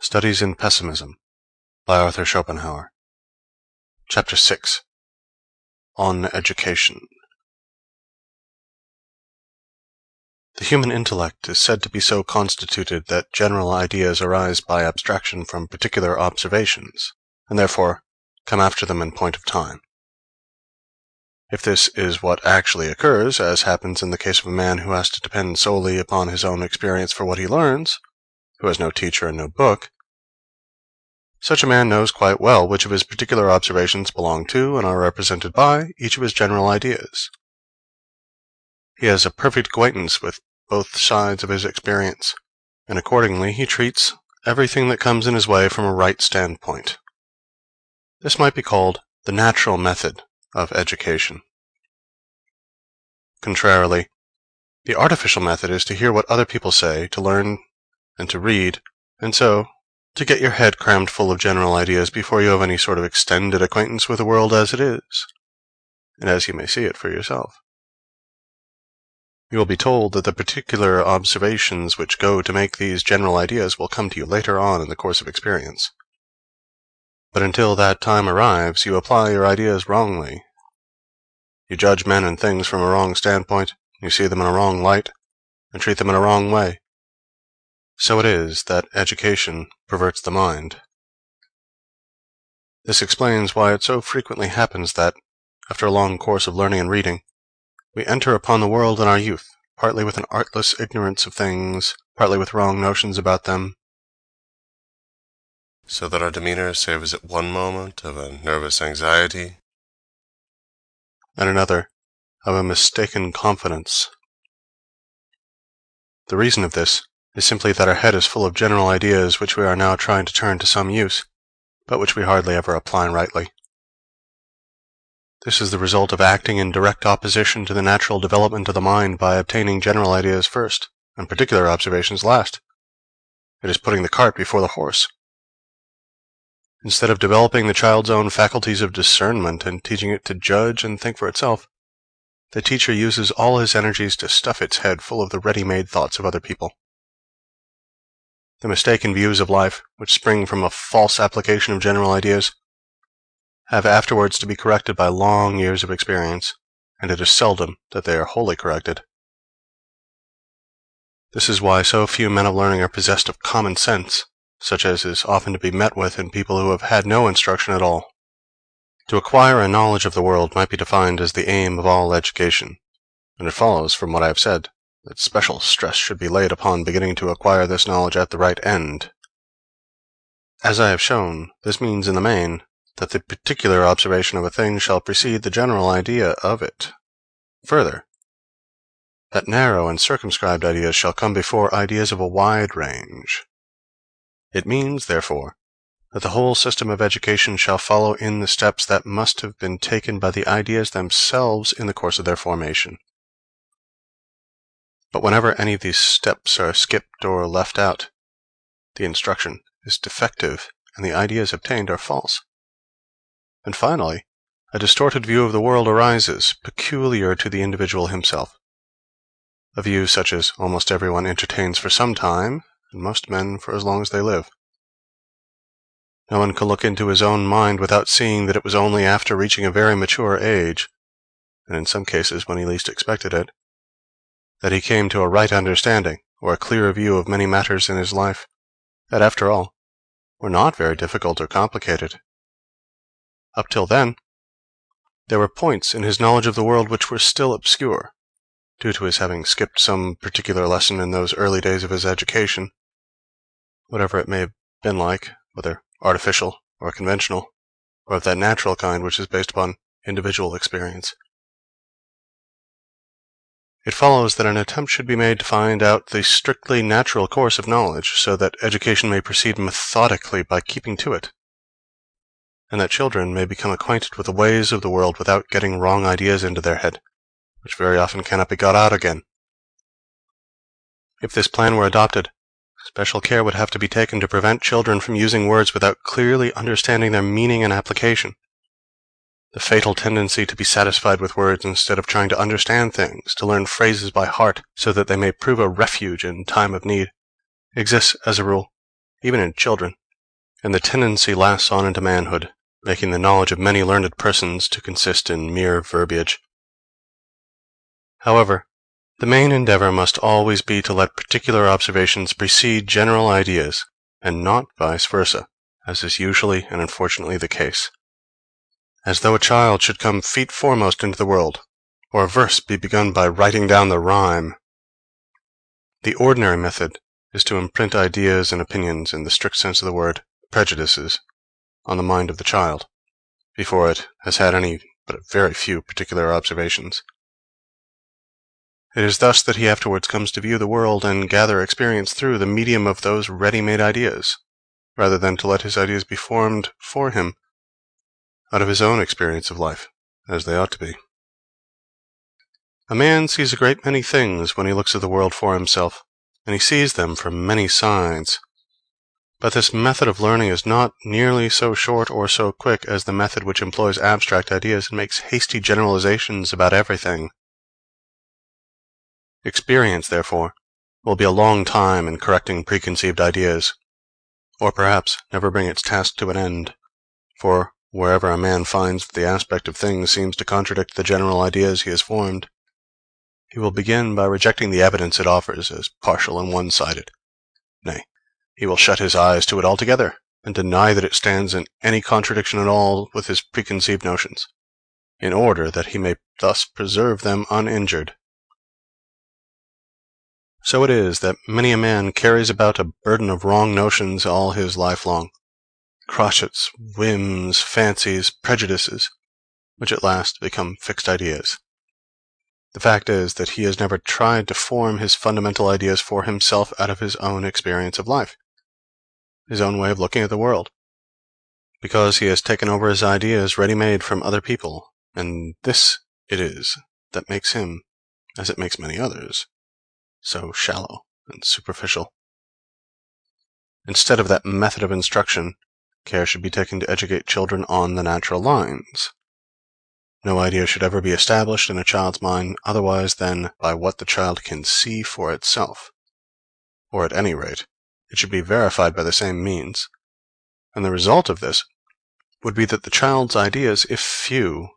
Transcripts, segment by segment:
Studies in Pessimism by Arthur Schopenhauer. Chapter 6. On Education. The human intellect is said to be so constituted that general ideas arise by abstraction from particular observations, and therefore come after them in point of time. If this is what actually occurs, as happens in the case of a man who has to depend solely upon his own experience for what he learns, who has no teacher and no book, such a man knows quite well which of his particular observations belong to and are represented by each of his general ideas. He has a perfect acquaintance with both sides of his experience, and accordingly he treats everything that comes in his way from a right standpoint. This might be called the natural method of education. Contrarily, the artificial method is to hear what other people say, to learn and to read, and so to get your head crammed full of general ideas before you have any sort of extended acquaintance with the world as it is, and as you may see it for yourself. You will be told that the particular observations which go to make these general ideas will come to you later on in the course of experience. But until that time arrives, you apply your ideas wrongly. You judge men and things from a wrong standpoint, you see them in a wrong light, and treat them in a wrong way. So it is that education perverts the mind. This explains why it so frequently happens that, after a long course of learning and reading, we enter upon the world in our youth, partly with an artless ignorance of things, partly with wrong notions about them, so that our demeanor savors at one moment of a nervous anxiety, and another of a mistaken confidence. The reason of this is simply that our head is full of general ideas which we are now trying to turn to some use, but which we hardly ever apply rightly. This is the result of acting in direct opposition to the natural development of the mind by obtaining general ideas first, and particular observations last. It is putting the cart before the horse. Instead of developing the child's own faculties of discernment and teaching it to judge and think for itself, the teacher uses all his energies to stuff its head full of the ready-made thoughts of other people. The mistaken views of life, which spring from a false application of general ideas, have afterwards to be corrected by long years of experience, and it is seldom that they are wholly corrected. This is why so few men of learning are possessed of common sense, such as is often to be met with in people who have had no instruction at all. To acquire a knowledge of the world might be defined as the aim of all education, and it follows from what I have said that special stress should be laid upon beginning to acquire this knowledge at the right end. As I have shown, this means in the main that the particular observation of a thing shall precede the general idea of it. Further, that narrow and circumscribed ideas shall come before ideas of a wide range. It means, therefore, that the whole system of education shall follow in the steps that must have been taken by the ideas themselves in the course of their formation. But whenever any of these steps are skipped or left out, the instruction is defective and the ideas obtained are false. And finally, a distorted view of the world arises, peculiar to the individual himself. A view such as almost everyone entertains for some time, and most men for as long as they live. No one can look into his own mind without seeing that it was only after reaching a very mature age, and in some cases when he least expected it, that he came to a right understanding, or a clear view of many matters in his life, that after all, were not very difficult or complicated. Up till then, there were points in his knowledge of the world which were still obscure, due to his having skipped some particular lesson in those early days of his education, whatever it may have been like, whether artificial or conventional, or of that natural kind which is based upon individual experience. It follows that an attempt should be made to find out the strictly natural course of knowledge, so that education may proceed methodically by keeping to it, and that children may become acquainted with the ways of the world without getting wrong ideas into their head, which very often cannot be got out again. If this plan were adopted, special care would have to be taken to prevent children from using words without clearly understanding their meaning and application. The fatal tendency to be satisfied with words instead of trying to understand things, to learn phrases by heart so that they may prove a refuge in time of need, exists as a rule even in children, and the tendency lasts on into manhood, making the knowledge of many learned persons to consist in mere verbiage. However, the main endeavor must always be to let particular observations precede general ideas, and not vice versa, as is usually and unfortunately the case. As though a child should come feet foremost into the world, or a verse be begun by writing down the rhyme. The ordinary method is to imprint ideas and opinions, in the strict sense of the word, prejudices, on the mind of the child, before it has had any but very few particular observations. It is thus that he afterwards comes to view the world and gather experience through the medium of those ready-made ideas, rather than to let his ideas be formed for him out of his own experience of life, as they ought to be. A man sees a great many things when he looks at the world for himself, and he sees them from many sides. But this method of learning is not nearly so short or so quick as the method which employs abstract ideas and makes hasty generalizations about everything. Experience, therefore, will be a long time in correcting preconceived ideas, or perhaps never bring its task to an end, for wherever a man finds that the aspect of things seems to contradict the general ideas he has formed, he will begin by rejecting the evidence it offers as partial and one-sided. Nay, he will shut his eyes to it altogether, and deny that it stands in any contradiction at all with his preconceived notions, in order that he may thus preserve them uninjured. So it is that many a man carries about a burden of wrong notions all his life long, crotchets, whims, fancies, prejudices, which at last become fixed ideas. The fact is that he has never tried to form his fundamental ideas for himself out of his own experience of life, his own way of looking at the world, because he has taken over his ideas ready-made from other people, and this it is that makes him, as it makes many others, so shallow and superficial. Instead of that method of instruction, care should be taken to educate children on the natural lines. No idea should ever be established in a child's mind otherwise than by what the child can see for itself, or at any rate, it should be verified by the same means, and the result of this would be that the child's ideas, if few,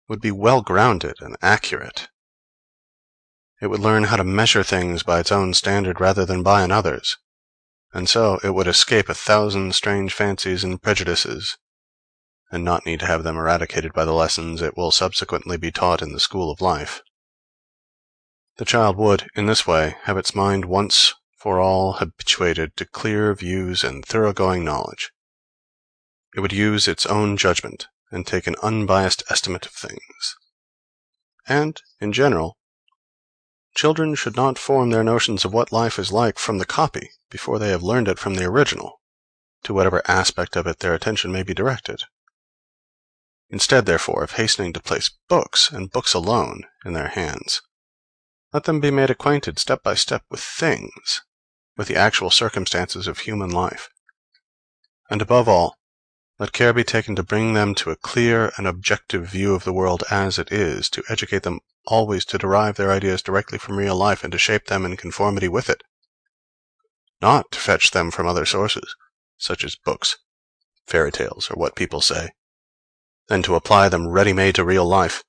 would be well grounded and accurate. It would learn how to measure things by its own standard rather than by another's, and so it would escape 1,000 strange fancies and prejudices, and not need to have them eradicated by the lessons it will subsequently be taught in the school of life. The child would, in this way, have its mind once for all habituated to clear views and thoroughgoing knowledge. It would use its own judgment and take an unbiased estimate of things. And, in general, children should not form their notions of what life is like from the copy before they have learned it from the original, to whatever aspect of it their attention may be directed. Instead, therefore, of hastening to place books, and books alone, in their hands, let them be made acquainted step by step with things, with the actual circumstances of human life. And above all, let care be taken to bring them to a clear and objective view of the world as it is, to educate them always to derive their ideas directly from real life and to shape them in conformity with it, not to fetch them from other sources, such as books, fairy tales, or what people say, and to apply them ready-made to real life.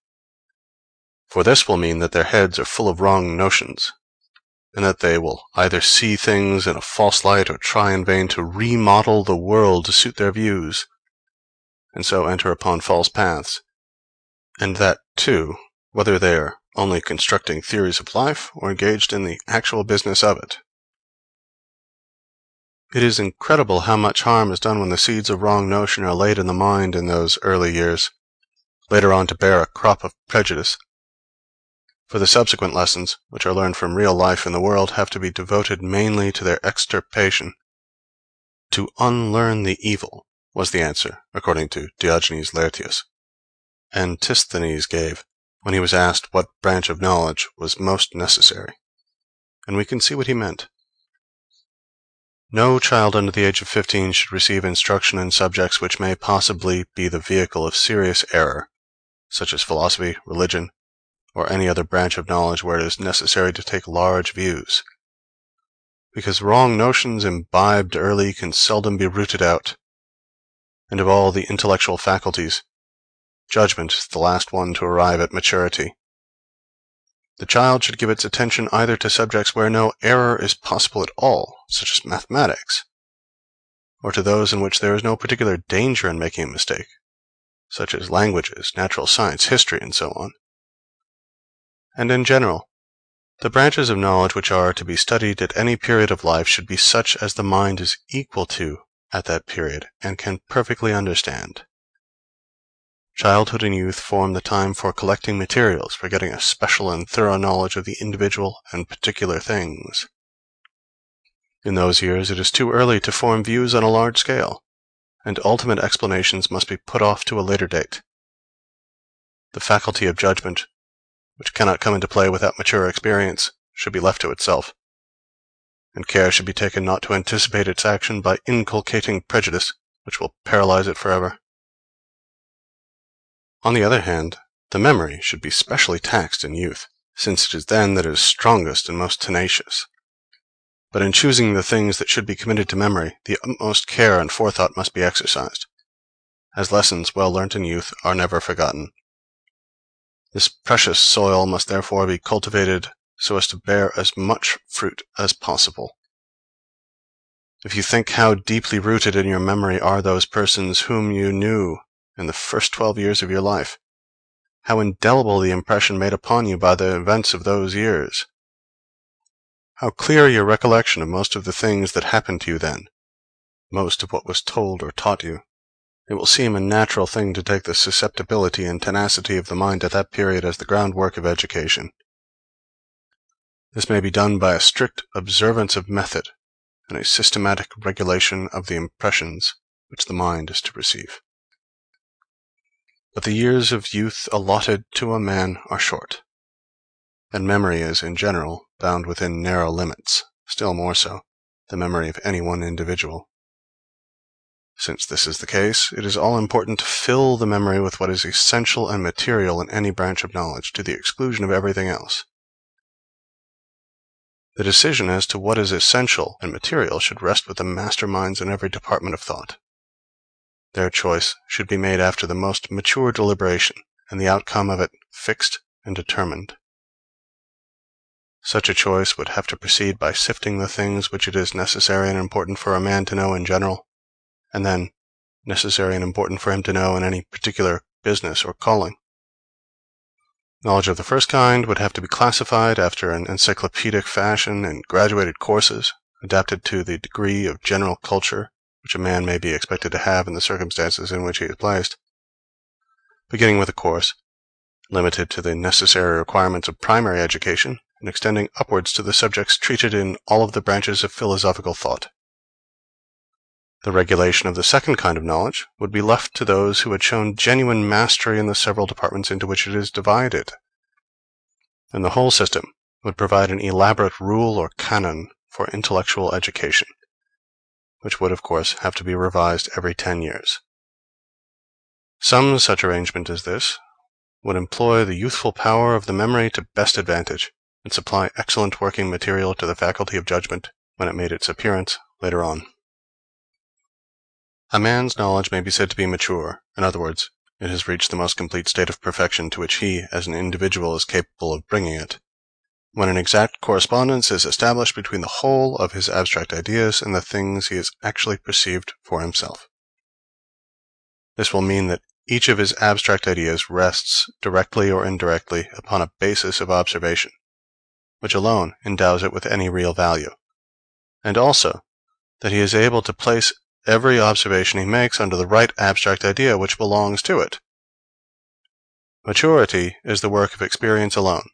For this will mean that their heads are full of wrong notions, and that they will either see things in a false light or try in vain to remodel the world to suit their views, and so enter upon false paths, and that, too, whether they are only constructing theories of life or engaged in the actual business of it. It is incredible how much harm is done when the seeds of wrong notion are laid in the mind in those early years, later on to bear a crop of prejudice. For the subsequent lessons, which are learned from real life in the world, have to be devoted mainly to their extirpation. To unlearn the evil was the answer, according to Diogenes Laertius, Antisthenes gave when he was asked what branch of knowledge was most necessary, and we can see what he meant. No child under the age of 15 should receive instruction in subjects which may possibly be the vehicle of serious error, such as philosophy, religion, or any other branch of knowledge where it is necessary to take large views. because wrong notions imbibed early can seldom be rooted out, and of all the intellectual faculties, judgment is the last one to arrive at maturity. The child should give its attention either to subjects where no error is possible at all, such as mathematics, or to those in which there is no particular danger in making a mistake, such as languages, natural science, history, and so on. And in general, the branches of knowledge which are to be studied at any period of life should be such as the mind is equal to at that period and can perfectly understand. Childhood and youth form the time for collecting materials, for getting a special and thorough knowledge of the individual and particular things. In those years it is too early to form views on a large scale, and ultimate explanations must be put off to a later date. The faculty of judgment, which cannot come into play without mature experience, should be left to itself, and care should be taken not to anticipate its action by inculcating prejudice, which will paralyze it forever. On the other hand, the memory should be specially taxed in youth, since it is then that it is strongest and most tenacious. But in choosing the things that should be committed to memory, the utmost care and forethought must be exercised, as lessons well learnt in youth are never forgotten. This precious soil must therefore be cultivated so as to bear as much fruit as possible. If you think how deeply rooted in your memory are those persons whom you knew in the first 12 years of your life, how indelible the impression made upon you by the events of those years, how clear your recollection of most of the things that happened to you then, most of what was told or taught you, it will seem a natural thing to take the susceptibility and tenacity of the mind at that period as the groundwork of education. This may be done by a strict observance of method and a systematic regulation of the impressions which the mind is to receive. But the years of youth allotted to a man are short, and memory is, in general, bound within narrow limits, still more so, the memory of any one individual. Since this is the case, it is all important to fill the memory with what is essential and material in any branch of knowledge, to the exclusion of everything else. The decision as to what is essential and material should rest with the masterminds in every department of thought. Their choice should be made after the most mature deliberation, and the outcome of it fixed and determined. Such a choice would have to proceed by sifting the things which it is necessary and important for a man to know in general, and then necessary and important for him to know in any particular business or calling. Knowledge of the first kind would have to be classified after an encyclopedic fashion in graduated courses, adapted to the degree of general culture which a man may be expected to have in the circumstances in which he is placed, beginning with a course limited to the necessary requirements of primary education and extending upwards to the subjects treated in all of the branches of philosophical thought. The regulation of the second kind of knowledge would be left to those who had shown genuine mastery in the several departments into which it is divided, and the whole system would provide an elaborate rule or canon for intellectual education, which would, of course, have to be revised every 10 years. Some such arrangement as this would employ the youthful power of the memory to best advantage, and supply excellent working material to the faculty of judgment when it made its appearance later on. A man's knowledge may be said to be mature; in other words, it has reached the most complete state of perfection to which he, as an individual, is capable of bringing it, when an exact correspondence is established between the whole of his abstract ideas and the things he has actually perceived for himself. This will mean that each of his abstract ideas rests, directly or indirectly, upon a basis of observation, which alone endows it with any real value, and also that he is able to place every observation he makes under the right abstract idea which belongs to it. Maturity is the work of experience alone,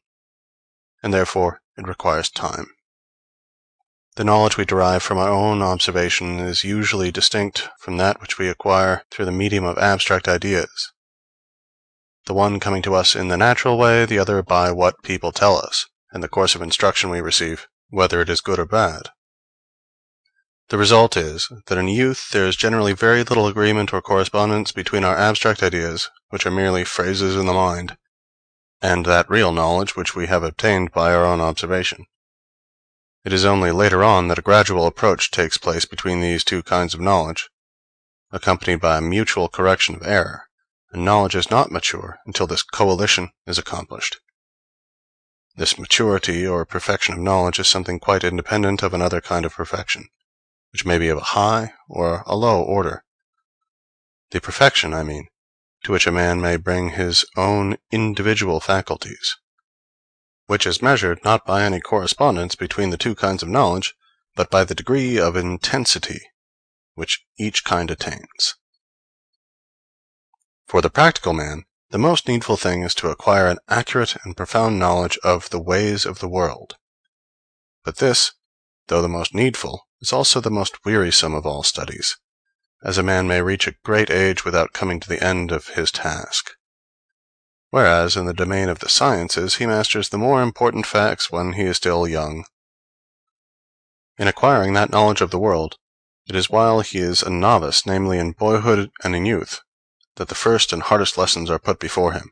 and therefore it requires time. The knowledge we derive from our own observation is usually distinct from that which we acquire through the medium of abstract ideas, the one coming to us in the natural way, the other by what people tell us, and the course of instruction we receive, whether it is good or bad. The result is that in youth there is generally very little agreement or correspondence between our abstract ideas, which are merely phrases in the mind, and that real knowledge which we have obtained by our own observation. It is only later on that a gradual approach takes place between these two kinds of knowledge, accompanied by a mutual correction of error, and knowledge is not mature until this coalition is accomplished. This maturity or perfection of knowledge is something quite independent of another kind of perfection, which may be of a high or a low order. The perfection, I mean, to which a man may bring his own individual faculties, which is measured not by any correspondence between the two kinds of knowledge, but by the degree of intensity which each kind attains. For the practical man, the most needful thing is to acquire an accurate and profound knowledge of the ways of the world. But this, though the most needful, is also the most wearisome of all studies, as a man may reach a great age without coming to the end of his task. Whereas in the domain of the sciences he masters the more important facts when he is still young. In acquiring that knowledge of the world, it is while he is a novice, namely in boyhood and in youth, that the first and hardest lessons are put before him.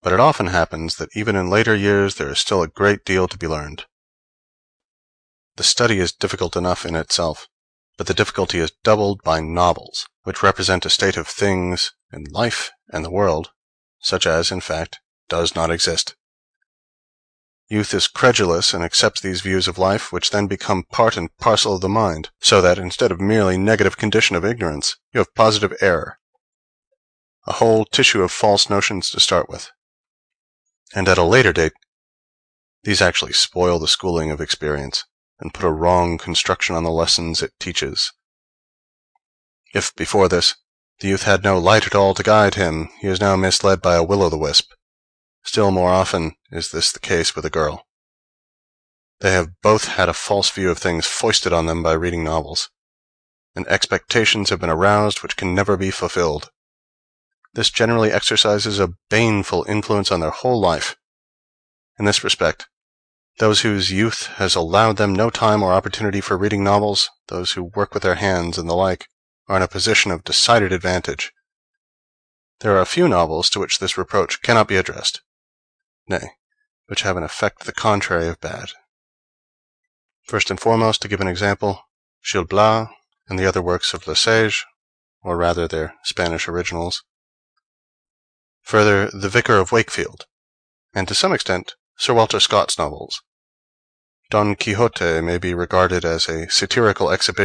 But it often happens that even in later years there is still a great deal to be learned. The study is difficult enough in itself, but the difficulty is doubled by novels, which represent a state of things in life and the world, such as, in fact, does not exist. Youth is credulous and accepts these views of life, which then become part and parcel of the mind, so that instead of merely negative condition of ignorance, you have positive error, a whole tissue of false notions to start with. And at a later date, these actually spoil the schooling of experience, and put a wrong construction on the lessons it teaches. If, before this, the youth had no light at all to guide him, he is now misled by a will-o'-the-wisp. Still more often is this the case with a girl. They have both had a false view of things foisted on them by reading novels, and expectations have been aroused which can never be fulfilled. This generally exercises a baneful influence on their whole life. In this respect, those whose youth has allowed them no time or opportunity for reading novels, those who work with their hands and the like, are in a position of decided advantage. There are a few novels to which this reproach cannot be addressed, nay, which have an effect the contrary of bad. First and foremost, to give an example, Gil Blas and the other works of Le Sage, or rather their Spanish originals. Further, The Vicar of Wakefield, and to some extent, Sir Walter Scott's novels. Don Quixote may be regarded as a satirical exhibition